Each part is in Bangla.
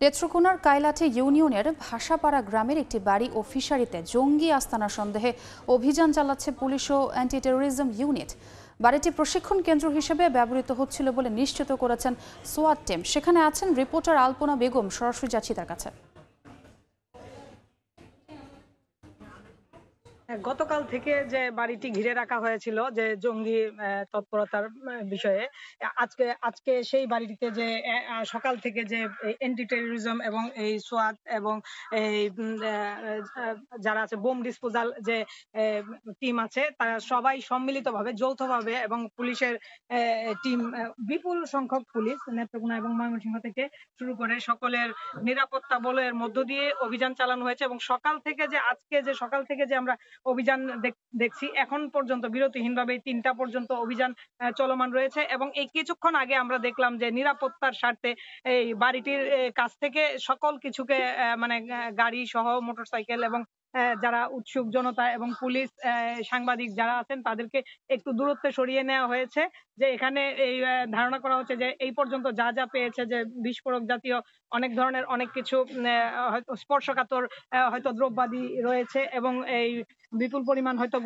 নেত্রকোনার কাইলাঠি ইউনিয়নের ভাষাপাড়া গ্রামের একটি বাড়ি ও ফিশারিতে জঙ্গি আস্তানার সন্দেহে অভিযান চালাচ্ছে পুলিশ ও অ্যান্টি টেরোরিজম ইউনিট। বাড়িটি প্রশিক্ষণ কেন্দ্র হিসেবে ব্যবহৃত হচ্ছিল বলে নিশ্চিত করেছেন সোয়াট টিম। সেখানে আছেন রিপোর্টার আলপনা বেগম। সরাসরি যাচ্ছি তার কাছে। গতকাল থেকে যে বাড়িটি ঘিরে রাখা হয়েছিল যে জঙ্গি তৎপরতার বিষয়ে, আজকে আজকে সেই বাড়িটিতে যে সকাল থেকে যে অ্যান্টি টেরোরিজম এবং এই সোয়াট এবং এই যারা আছে বোম ডিসপোজাল যে টিম আছে, তারা সবাই সম্মিলিতভাবে যৌথভাবে এবং পুলিশের টিম, বিপুল সংখ্যক পুলিশ নেত্রকোনা এবং ময়মনসিংহ থেকে শুরু করে সকলের নিরাপত্তা বলয়ের মধ্য দিয়ে অভিযান চালানো হয়েছে। এবং সকাল থেকে যে আমরা অভিযান দেখছি, এখন পর্যন্ত বিরতিহীনভাবে ৩টা পর্যন্ত অভিযান চলমান রয়েছে। এবং এই কিছুক্ষণ আগে আমরা দেখলাম যে নিরাপত্তার স্বার্থে এই বাড়িটির কাছ থেকে সকল কিছুকে মানে গাড়ি সহ মোটরসাইকেল এবং যারা উৎসুক জনতা এবং পুলিশ সাংবাদিক যারা আছেন তাদেরকে একটু দূরত্বে সরিয়ে নেওয়া হয়েছে। যে এখানে এই ধারণা করা হচ্ছে যে এই পর্যন্ত যা যা পেয়েছে, যে বিস্ফোরক জাতীয় অনেক ধরনের অনেক কিছু হয়তো স্পর্শকাতর হয়তো দ্রব্যাদি রয়েছে এবং এই বিপুল পরিমাণ হয়তো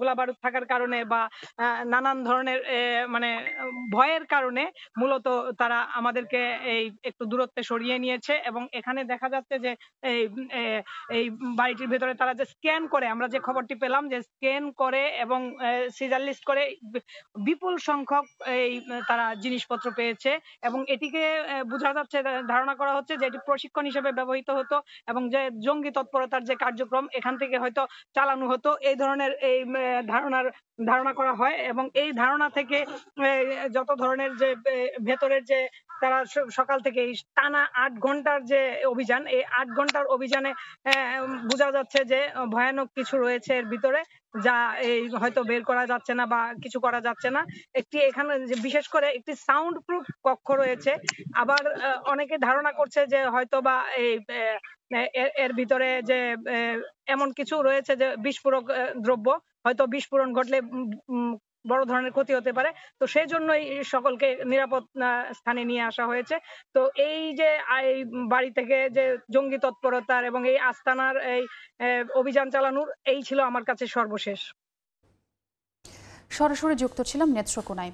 গোলাবারুদ থাকার কারণে বা নানান ধরনের মানে ভয়ের কারণে মূলত তারা আমাদেরকে এই একটু দূরত্বে সরিয়ে নিয়েছে। এবং এখানে দেখা যাচ্ছে যে এই এই বাড়িটির ভেতরে তারা যে স্ক্যান করে, আমরা যে খবরটি পেলাম যে স্ক্যান করে এবং সিজার লিস্ট করে বিপুল সংখ্যক এই তারা জিনিসপত্র পেয়েছে। এবং এটিকে বোঝা যাচ্ছে, ধারণা করা হচ্ছে যে এটি প্রশিক্ষণ হিসেবে ব্যবহৃত হতো এবং যে জঙ্গি তৎপরতার যে কার্যক্রম এখান থেকে হয়তো চালানো হতো, এই ধরনের এই ধারণা করা হয়। এবং এই ধারণা থেকে যত ধরনের যে ভেতরের যে তারা সকাল থেকে টানা ৮ ঘন্টার যে অভিযান, এই ৮ ঘন্টার অভিযানে বোঝা যাচ্ছে যে ভয়ানক কিছু রয়েছে এর ভিতরে, যা এই হয়তো বের করা যাচ্ছে না বা কিছু করা যাচ্ছে না। এখানে বিশেষ করে একটি সাউন্ড প্রুফ কক্ষ রয়েছে। আবার অনেকে ধারণা করছে যে হয়তো বা এই এর ভিতরে যে এমন কিছু রয়েছে যে বিস্ফোরক দ্রব্য, হয়তো বিস্ফোরণ ঘটলে বড় ধরনের ক্ষতি হতে পারে। তো সেই জন্যই সকলকে নিরাপদ স্থানে নিয়ে আসা হয়েছে। তো এই যে এই বাড়ি থেকে যে জঙ্গি তৎপরতার এবং এই আস্তানার এই অভিযান চালানোর, এই ছিল আমার কাছে সর্বশেষ। সরাসরি যুক্ত ছিলাম নেত্রকোনায়।